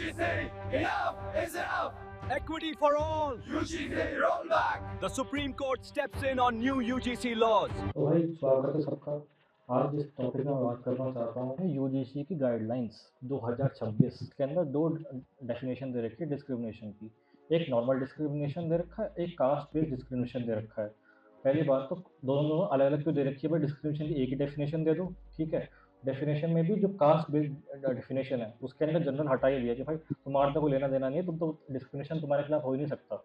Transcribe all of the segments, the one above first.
Enough is enough. Equity for all. UGC roll back. The Supreme Court steps in on new UGC laws. तो भाई स्वागत है सबका। आज जिस टॉपिक में बात करना चाहता हूँ यूजीसी की गाइडलाइंस 2026 के अंदर दो डेफिनेशन दे रखी है डिस्क्रिमिनेशन की। एक नॉर्मल डिस्क्रिमिनेशन दे रखा है, एक कास्ट बेस्ड डिस्क्रिमिनेशन दे रखा है। पहली बात तो दोनों अलग अलग क्यों दे रखी है भाई? डिस्क्रिमिनेशन की एक ही डेफिनेशन दे दो, ठीक है। डेफिनेशन में भी जो कास्ट बेस्ड डेफिनेशन है उसके अंदर जनरल हटा ही दिया कि भाई तुम्हारा तो कोई लेना देना नहीं है, तुम तो डिस्क्रिमिनेशन तुम्हारे खिलाफ हो ही नहीं सकता,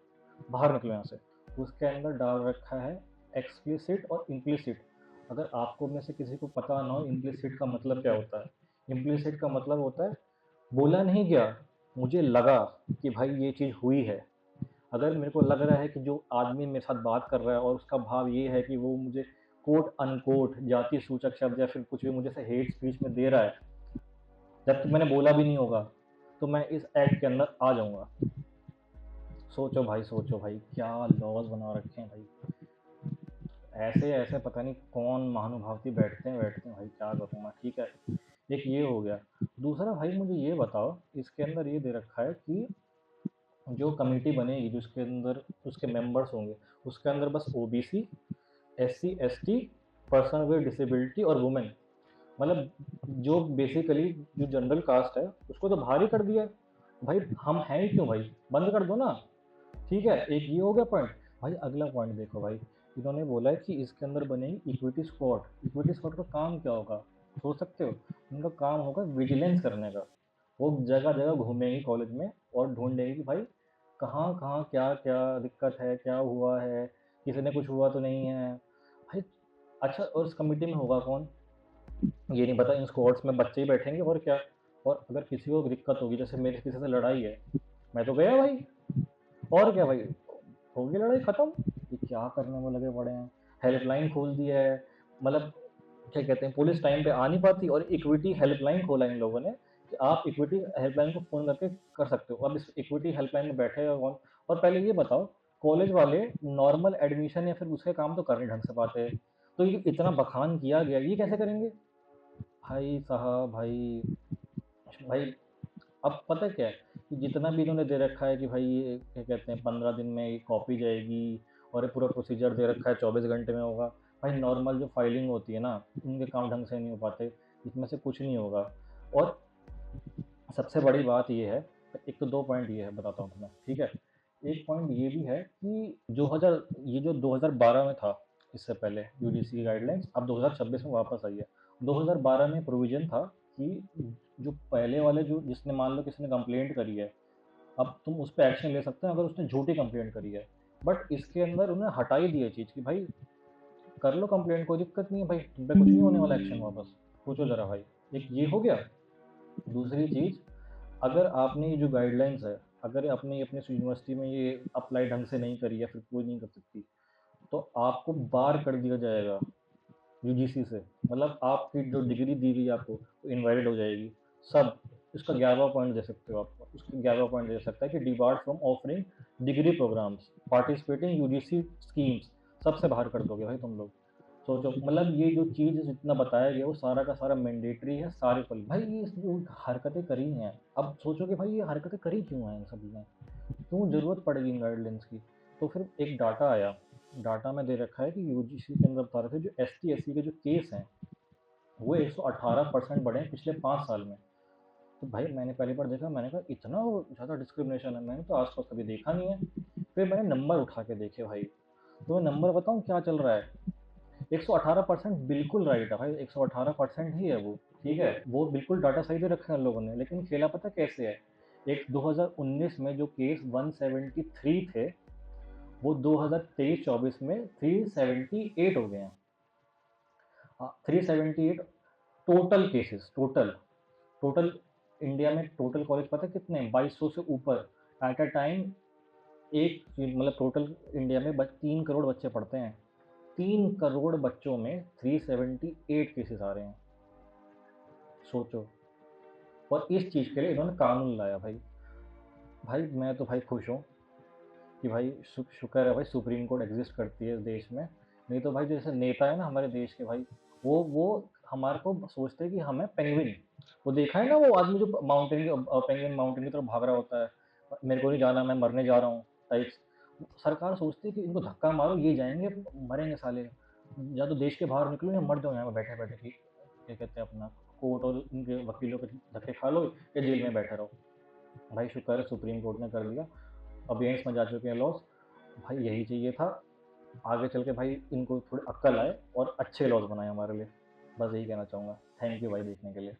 बाहर निकलो यहाँ से। उसके अंदर डाल रखा है एक्सप्लिसिट और इम्प्लिसिट। अगर आपको में से किसी को पता ना हो इम्प्लिसिट का मतलब क्या होता है, इम्प्लिसिट का मतलब होता है बोला नहीं गया, मुझे लगा कि भाई ये चीज़ हुई है। अगर मेरे को लग रहा है कि जो आदमी मेरे साथ बात कर रहा है और उसका भाव ये है कि वो मुझे कोट अनकोट जाति सूचक शब्द या फिर कुछ भी मुझे से हेट स्पीच में दे रहा है जबकि मैंने बोला भी नहीं होगा, तो मैं इस एक्ट के अंदर आ जाऊंगा। सोचो भाई क्या लॉज बना रखे हैं भाई। ऐसे ऐसे पता नहीं कौन महानुभावती बैठते हैं भाई, क्या करूँ मैं। ठीक है, एक ये हो गया। दूसरा भाई मुझे ये बताओ, इसके अंदर ये दे रखा है कि जो कमेटी बनेगी जिसके अंदर उसके मेंबर्स होंगे उसके अंदर बस OBC, SC, ST, person with disability और वुमेन, मतलब जो बेसिकली जो जनरल कास्ट है उसको तो बाहर ही कर दिया भाई। हम हैं ही क्यों भाई, बंद कर दो ना। ठीक है, एक ये हो गया पॉइंट। भाई अगला पॉइंट देखो भाई, इन्होंने बोला है कि इसके अंदर बनेगी इक्विटी स्क्वाड। इक्विटी स्क्वाड का काम क्या होगा सोच सकते हो? उनका काम होगा विजिलेंस करने का। वो जगह जगह घूमेंगी कॉलेज में और ढूंढेंगे कि भाई कहाँ कहाँ क्या क्या दिक्कत है, क्या हुआ है, किसी ने कुछ हुआ तो नहीं है भाई। अच्छा, और इस कमेटी में होगा कौन ये नहीं पता। इन स्क्वाड्स में बच्चे ही बैठेंगे और क्या। और अगर किसी को दिक्कत होगी, जैसे मेरे किसी से लड़ाई है, मैं तो गया भाई, और क्या भाई, होगी लड़ाई खत्म। ये क्या करने में लगे पड़े हैं, हेल्पलाइन खोल दिया है। मतलब क्या कहते हैं, पुलिस टाइम पे आ नहीं पाती और इक्विटी हेल्पलाइन खोला इन लोगों ने कि आप इक्विटी हेल्पलाइन को फ़ोन करके कर सकते हो। अब इस इक्विटी हेल्पलाइन में बैठे हो कौन? और पहले ये बताओ, कॉलेज वाले नॉर्मल एडमिशन या फिर दूसरे काम तो कर नहीं ढंग से पाते, तो ये इतना बखान किया गया, ये कैसे करेंगे भाई साहब? भाई भाई अब पता क्या है कि जितना भी इन्होंने दे रखा है कि भाई ये क्या कहते हैं 15 दिन में ये कॉपी जाएगी और ये पूरा प्रोसीजर दे रखा है 24 घंटे में होगा। भाई नॉर्मल जो फाइलिंग होती है ना, उनके काम ढंग से नहीं हो पाते, इसमें से कुछ नहीं होगा। और सबसे बड़ी बात ये है, एक तो दो पॉइंट ये है बताता हूँ तुम्हें, ठीक है। एक पॉइंट ये भी है कि ये जो 2012 में था, इससे पहले यूजीसी की गाइडलाइंस अब 2026 में वापस आई है। 2012 में प्रोविजन था कि जो पहले वाले जो जिसने मान लो किसी ने कंप्लेंट करी है, अब तुम उस पर एक्शन ले सकते हो अगर उसने झूठी कंप्लेंट करी है। बट इसके अंदर उन्हें हटा ही दिया चीज़ कि भाई कर लो कंप्लेंट, कोई दिक्कत नहीं है भाई, तुम पे कुछ नहीं होने वाला एक्शन वापस। सोचो जरा भाई, एक ये हो गया। दूसरी चीज़, अगर आपने ये जो गाइडलाइंस है, अगर आपने अपने यूनिवर्सिटी में ये अप्लाई ढंग से नहीं करी या फिर कोई नहीं कर सकती, तो आपको बार कर दिया जाएगा यूजीसी से। मतलब आपकी जो डिग्री दी गई आपको वो इनवैलिड हो जाएगी सब। इसका 11वां पॉइंट दे सकते हो आप, उसका 11वां पॉइंट दे सकता है कि debarred from offering degree programmes participating UGC schemes, सबसे बाहर कर दोगे भाई तुम लोग। सोचो, मतलब ये जो चीज़ जितना बताया गया वो सारा का सारा मैंडेटरी है सारे पल। भाई ये जो हरकतें करी हैं, अब सोचो कि भाई ये हरकतें करी क्यों हैं इन सब ने, क्यों ज़रूरत पड़ेगी इन गाइडलाइंस की। तो फिर एक डाटा आया, डाटा में दे रखा है कि यूजीसी के अंदर बता रहे थे जो एसटी एससी के जो केस हैं वो 118% बढ़े हैं पिछले 5 साल में। तो भाई मैंने पहली बार देखा, मैंने कहा इतना ज़्यादा डिस्क्रिमिनेशन है, मैंने तो आसपास कभी देखा नहीं है। फिर मैंने नंबर उठा के देखे भाई, तो मैं नंबर बताऊँ क्या चल रहा है। 118% बिल्कुल राइट है भाई, 118% ही है वो, ठीक है। वो बिल्कुल डाटा सही दे रखे हैं लोगों ने, लेकिन खेला पता कैसे है। एक 2019 में जो केस 173 थे, वो 2023-24 में 378 हो गए हैं। हाँ, 378 total cases, total total India में टोटल कॉलेज पता है कितने हैं? 2200 से ऊपर एट अ टाइम। एक मतलब टोटल इंडिया में 3 करोड़ बच्चे पढ़ते हैं, 3 करोड़ बच्चों में 378 केसेस आ रहे हैं, सोचो। और इस चीज़ के लिए इन्होंने कानून लाया भाई। भाई मैं तो भाई खुश हूँ कि भाई शुक्र है भाई सुप्रीम कोर्ट एग्जिस्ट करती है इस देश में। नहीं तो भाई जैसे नेता है ना हमारे देश के भाई, वो हमारे को सोचते हैं कि हमें पेंगुइन वो देखा है ना वो आदमी जो माउंटेन पेंगुइन माउंटेन की तरफ भाग रहा होता है, मेरे को नहीं जाना, मैं मरने जा रहा हूँ टाइप्स। सरकार सोचती है कि इनको धक्का मारो, ये जाएँगे, मरेंगे साले। या तो देश के बाहर निकलो या मर जाओ यहाँ पे बैठे-बैठे कि क्या कहते हैं अपना कोर्ट और इनके वकीलों के धक्के खा लो या जेल में बैठे रहो। भाई शुक्र है सुप्रीम कोर्ट ने कर दिया, अगेंस्ट में जा चुके हैं लॉज़। भाई यही चाहिए था, आगे चल के भाई इनको थोड़ी अक्ल आए और अच्छे लॉज़ बनाएँ हमारे लिए। बस यही कहना चाहूँगा। थैंक यू भाई देखने के लिए।